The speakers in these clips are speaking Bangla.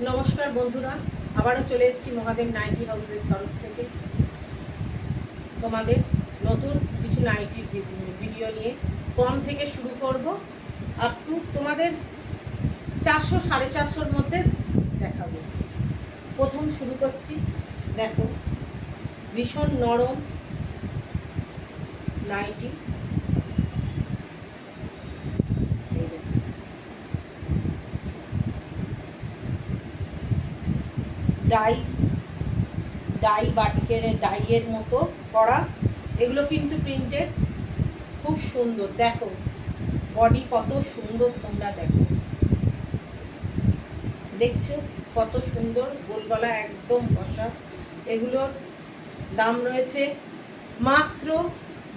নমস্কার বন্ধুরা, আবারও চলে এসেছি মহাদেব নাইটি হাউসের তরফ থেকে তোমাদের নতুন কিছু নাইটির ভিডিও নিয়ে। কম থেকে শুরু করব, আপ টু তোমাদের 400-450-র মধ্যে দেখাবো। প্রথম শুরু করছি, দেখো ভীষণ নরম নাইটি। ডাই বাটিকের ডাইয়ের মতো করা, এগুলো কিন্তু প্রিন্টেড, খুব সুন্দর। দেখো বডি কত সুন্দর, তোমরা দেখো, দেখছো কত সুন্দর, গোলগলা একদম বসা। এগুলোর দাম রয়েছে মাত্র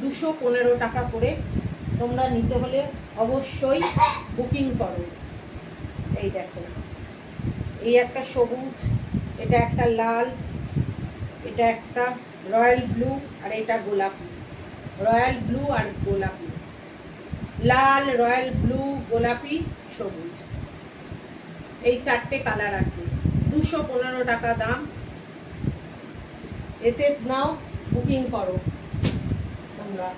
215 টাকা করে। তোমরা নিতে হলে অবশ্যই বুকিং করো। এই দেখো, এই একটা সবুজ, এটা একটা লাল, এটা একটা রয়্যাল ব্লু, আর এটা গোলাপি। রয়্যাল ব্লু আর গোলাপি, লাল, রয়্যাল ব্লু, গোলাপি, সবুজ, এই 4টে কালার আছে। 215 টাকা দাম। এসএস নাও, বুকিং করো তোমরা।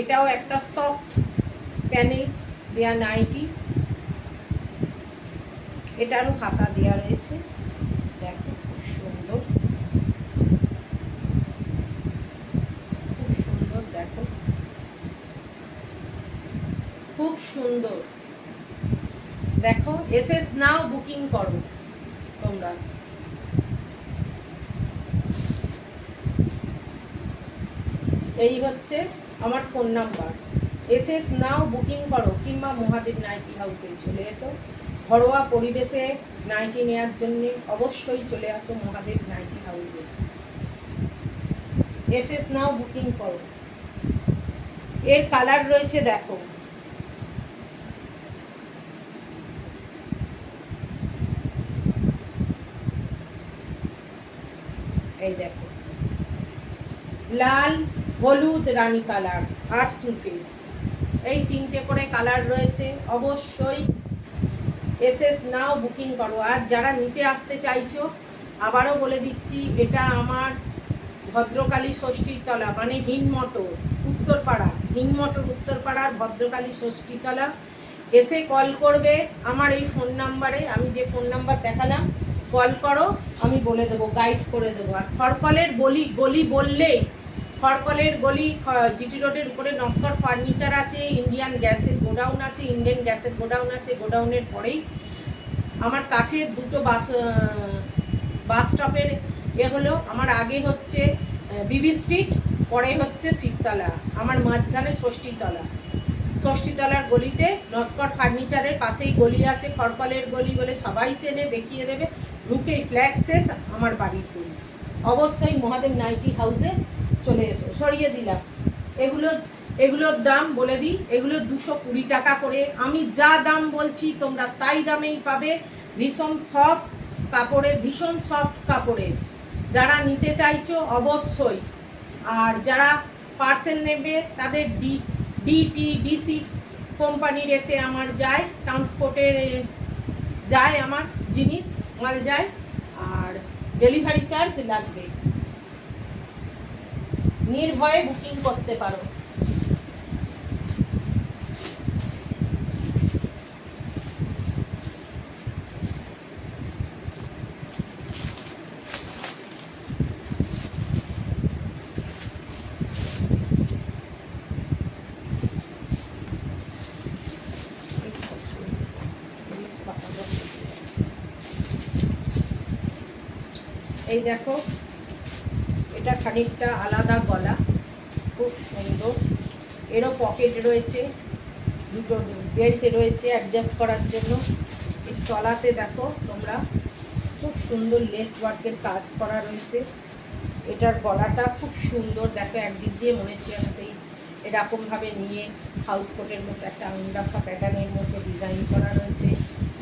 এটাও একটা সফট প্যানেল দেয়া নাইটি, এটারও হাতা দেয়া রয়েছে। দেখো খুব সুন্দর, খুব সুন্দর, দেখো খুব সুন্দর। দেখো এসএস নাও, বুকিং করো তোমরা। এই হচ্ছে আমার ফোন নাম্বার, এসএস নাও, বুকিং করো, কিংবা মহাদেব নাইটি হাউসে চলে এসো। ঘরোয়া পরিবেশে নাইটি নেওয়ার জন্য অবশ্যই চলে আসো মহাদেব নাইটি হাউসে। এসএস নাও, বুকিং করো। এর কালার রয়েছে, দেখো এই দেখো, লাল, হলুদ, রানী কালার আর তুতে, এই 3টে করে কালার রয়েছে। অবশ্যই এসএস নাও, বুকিং করো। আর যারা নিতে আসতে চাইছো, আবারও বলে দিচ্ছি, এটা আমার ভদ্রকালী ষষ্ঠীতলা, মানে হিনমটর উত্তরপাড়া, হিনমটর উত্তরপাড়ার ভদ্রকালী ষষ্ঠীতলা। এসে কল করবে আমার এই ফোন নাম্বারে, আমি যে ফোন নাম্বার দেখালাম, কল করো, আমি বলে দেবো, গাইড করে দেবো। আর খড়কলের গলি বললেই, খড়কলের গলি, জিটি রোডের উপরে নস্কর ফার্নিচার আছে, ইন্ডিয়ান গ্যাসের গোডাউন আছে, ইন্ডিয়ান গ্যাসের গোডাউন আছে। গোডাউনের পরেই আমার কাছে দুটো বাস স্টপের হলো, আমার আগে হচ্ছে বিবি স্ট্রিট, পরে হচ্ছে শিবতলা, আমার মাঝখানে ষষ্ঠীতলার গলিতে নস্কর ফার্নিচারের পাশেই গলি আছে, খড়কলের গলি বলে সবাই চেনে, দেখিয়ে দেবে। ঢুকেই ফ্ল্যাট শেষ আমার বাড়ির গলি। অবশ্যই মহাদেব নাইটি হাউসে চলে এসো। সরিয়ে দিলাম, এগুলোর দাম বলে দিই, এগুলো 220 টাকা করে। আমি যা দাম বলছি তোমরা তাই দামেই পাবে। ভীষণ সফট কাপড়ের, যারা নিতে চাইছো অবশ্যই। আর যারা পার্সেল নেবে তাদের ডিটিডিসি কোম্পানির এতে আমার যায়, ট্রান্সপোর্টের যায়, আমার জিনিস মাল যায়, আর ডেলিভারি চার্জ লাগবে। নির্ভয়ে বুকিং করতে পারো। এই দেখো, এটা খানিকটা আলাদা গলা, খুব সুন্দর। এরও পকেট রয়েছে, দুটো বেল্ট রয়েছে অ্যাডজাস্ট করার জন্য। এই তলাতে দেখো তোমরা, খুব সুন্দর লেস ওয়ার্কের কাজ করা রয়েছে। এটার গলাটা খুব সুন্দর, দেখো একদিক দিয়ে মনে হচ্ছে সেই এরকমভাবে নিয়ে হাউস কোটের মতো একটা আন্ডাফা প্যাটার্নের মতো ডিজাইন করা রয়েছে।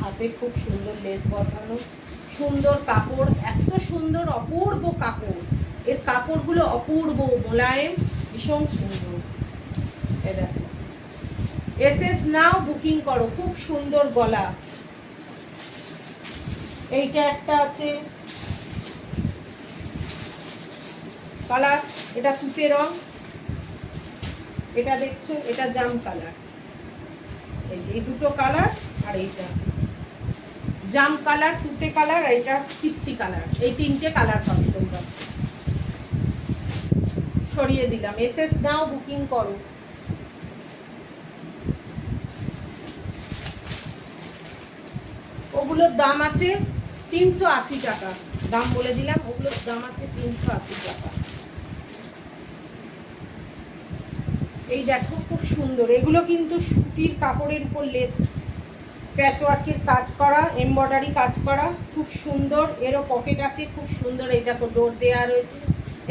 হাতে খুব সুন্দর লেস বসানো, সুন্দর কাপড়, এত সুন্দর অপূর্ব কাপড়। এর কাপড়গুলো অপূর্ব মোলায়েম, ভীষণ সুন্দর। এ দেখো, এসএস নাও, বুকিং করো। খুব সুন্দর গলা। এইটা একটা আছে কালার, এটা তুতে রং, এটা দেখছো, এটা জাম কালার। এই যে এই দুটো কালার, আর এইটা জাম কালার, তুতে কালার, আর এটা ফিত্তি কালার। এই তিনটে কালার পাবে তোমরা। সরিয়ে দিলাম। এসএস নাও, বুকিং করো। ওগুলোর দাম আছে 380 টাকা। দাম বলে দিলাম, ওগুলোর দাম আছে 380 টাকা। এই দেখো, খুব সুন্দর। এগুলো কিন্তু সুতির কাপড়ের উপর লেস প্যাচওয়ার্কের কাজ করা, এমব্রয়ডারি কাজ করা, খুব সুন্দর। এরও পকেট আছে, খুব সুন্দর। এই দেখো, ডোর দেওয়া রয়েছে।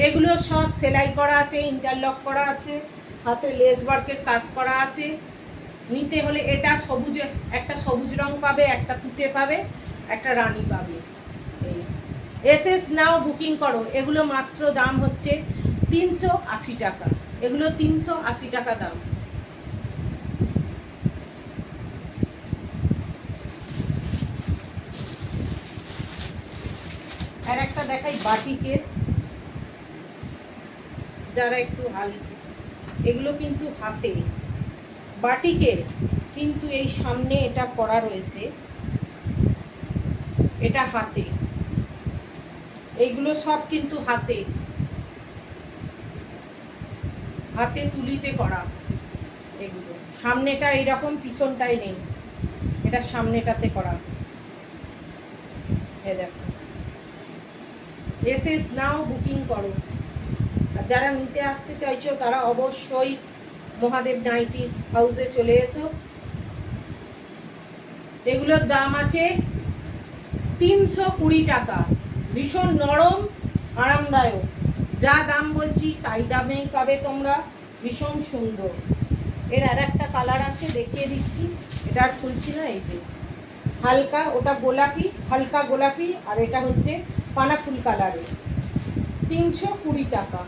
এগুলো সব সেলাই করা আছে, ইন্টারলক করা আছে, হাতে লেস ওয়ার্কের কাজ করা আছে। নিতে হলে এটা সবুজে, একটা সবুজ রং পাবে, একটা তুতে পাবে, একটা রানী পাবে। এই এসএস নাও, বুকিং করো। এগুলো মাত্র দাম হচ্ছে 380 টাকা। এগুলো 380 টাকা দাম। আর একটা দেখাই বাটিকের, যারা একটু এগুলো কিন্তু হাতে বাটিকের, কিন্তু এই সামনে এটা করা রয়েছে, এটা হাতে। এইগুলো সব কিন্তু হাতে, হাতে তুলিতে করা। এগুলো সামনেটা এইরকম, পিছনটাই নেই, এটা সামনেটাতে করা। এ দেখো, এসএস নাও, বুকিং করো। আর যারা নিতে আসতে চাইছো তারা অবশ্যই মহাদেব নাইটি হাউসে চলে এসো। এগুলোর দাম আছে 320 টাকা। ভীষণ নরম, আরামদায়ক। যা দাম বলছি তাই দামেই পাবে তোমরা। ভীষণ সুন্দর। এর আর একটা কালার আছে, দেখিয়ে দিচ্ছি। এটা আর খুলছি না। এই যে হালকা, ওটা গোলাপি, হালকা গোলাপি, আর এটা হচ্ছে পানা ফুল কালারের। 320 টাকা।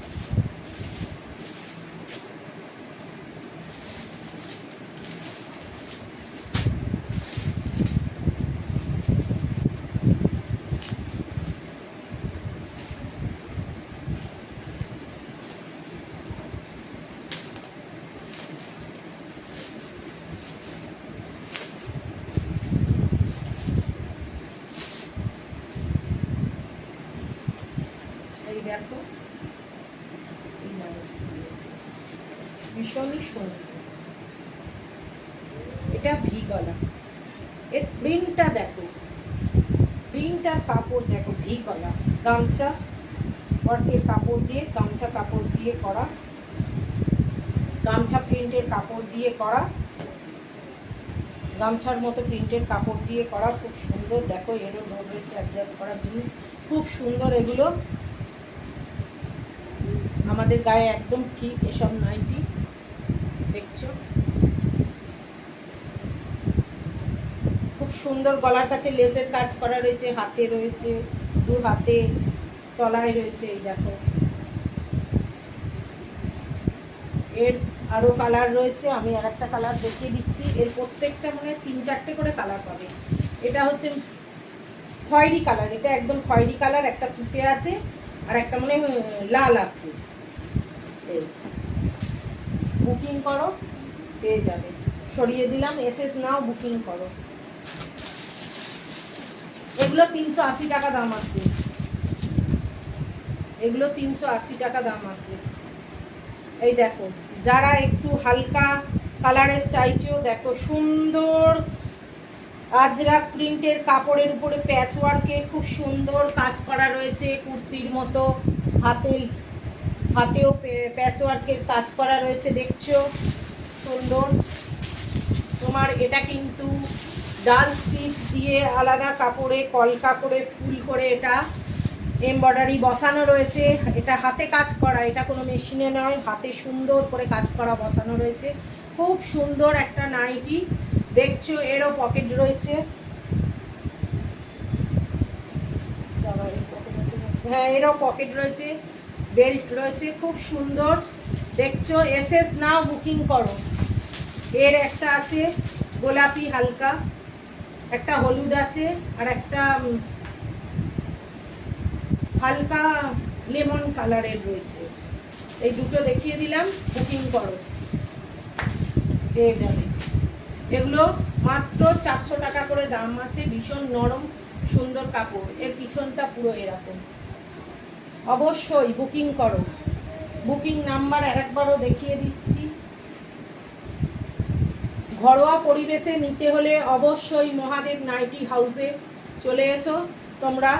এই দেখো, ভীষণই সুন্দর। এটা ভি গলা। এর প্রিন্টটা দেখো, প্রিন্ট আর কাপড় দেখো। ভি গলা, গামছা ওয়ার্কের কাপড় দিয়ে, গামছা কাপড় দিয়ে করা, গামছা প্রিন্টের কাপড় দিয়ে করা, গামছার মতো প্রিন্টের কাপড় দিয়ে করা। খুব সুন্দর। দেখো, এরও ডোর রয়েছে অ্যাডজাস্ট করার জন্য। খুব সুন্দর। এগুলো আমাদের গায়ে একদম ঠিক এসব নাইটি। দেখছো, খুব সুন্দর। গলার কাছে লেসের কাজ করা রয়েছে, হাতে রয়েছে, দু হাতে, তলায় রয়েছে। এই দেখো, এর আরও কালার রয়েছে। আমি আর একটা কালার দেখিয়ে দিচ্ছি। এর প্রত্যেকটা মানে 3-4টে করে কালার পাবে। এটা হচ্ছে খয়েরি কালার, এটা একদম খয়েরি কালার। একটা তুতে আছে, আর একটা মানে লাল আছে। এই বুকিং করো, পেয়ে যাবে। সরিয়ে দিলাম। এসএস নাও, বুকিং করো। এগুলো 380 টাকা দাম আছে। এগুলো 380 টাকা দাম আছে। এই দেখো, যারা একটু হালকা কালারের চাইছো, দেখো সুন্দর আজরাক প্রিন্টের কাপড়ের উপরে প্যাচওয়ার্কের খুব সুন্দর কাজ করা রয়েছে, কুর্তির মতো। হাতেও প্যাচওয়ার্কের কাজ করা রয়েছে, দেখছো সুন্দর। তোমার এটা কিন্তু ডাল স্টিচ দিয়ে আলাদা কাপড়ে, কলকা করে, ফুল করে এটা এমব্রয়ডারি বসানো রয়েছে। এটা হাতে কাজ করা, এটা কোনো মেশিনে নয়, হাতে সুন্দর করে কাজ করা বসানো রয়েছে। খুব সুন্দর একটা নাইটি। দেখছো, এরও পকেট রয়েছে। হ্যাঁ, এরও পকেট রয়েছে। বেল্ট রয়েছে, খুব সুন্দর দেখছো। এসএস নাও বুকিং করো। এর একটা আছে গোলাপি হালকা, একটা হলুদ আছে, আর একটা হালকা লেমন কালারের রয়েছে। এই দুটো দেখিয়ে দিলাম, বুকিং করো, পেয়ে যাবে। এগুলো মাত্র 400 টাকা করে দাম আছে। ভীষণ নরম সুন্দর কাপড়, এর পিছনটা পুরো এরকম। অবশ্যই বুকিং করো। বুকিং নাম্বার আরেকবারও দেখিয়ে দিচ্ছি। ঘরোয়া পরিবেশে নিতে হলে অবশ্যই মহাদেব নাইটি হাউসে চলে এসো তোমরা,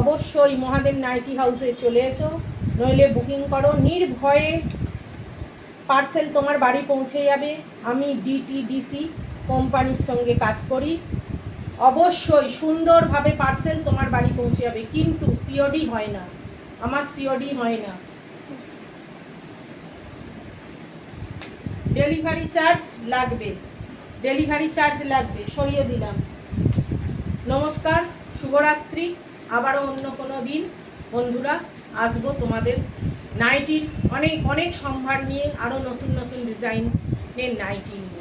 অবশ্যই মহাদেব নাইটি হাউসে চলে এসো, নইলে বুকিং করো। নির্ভয়ে পার্সেল তোমার বাড়ি পৌঁছে যাবে। আমি ডিটিডিসি কোম্পানির সঙ্গে কাজ করি, অবশ্যই সুন্দরভাবে পার্সেল তোমার বাড়ি পৌঁছে যাবে, কিন্তু সিওডি হয় না, আমার সিওডি হয় না। ডেলিভারি চার্জ লাগবে, ডেলিভারি চার্জ লাগবে, সরিয়ে দিলাম। নমস্কার, শুভরাত্রি। আবারও অন্য কোনো দিন বন্ধুরা আসবো তোমাদের নাইটির অনেক অনেক সম্ভার নিয়ে, আরও নতুন নতুন ডিজাইনের নাইটি নিয়ে।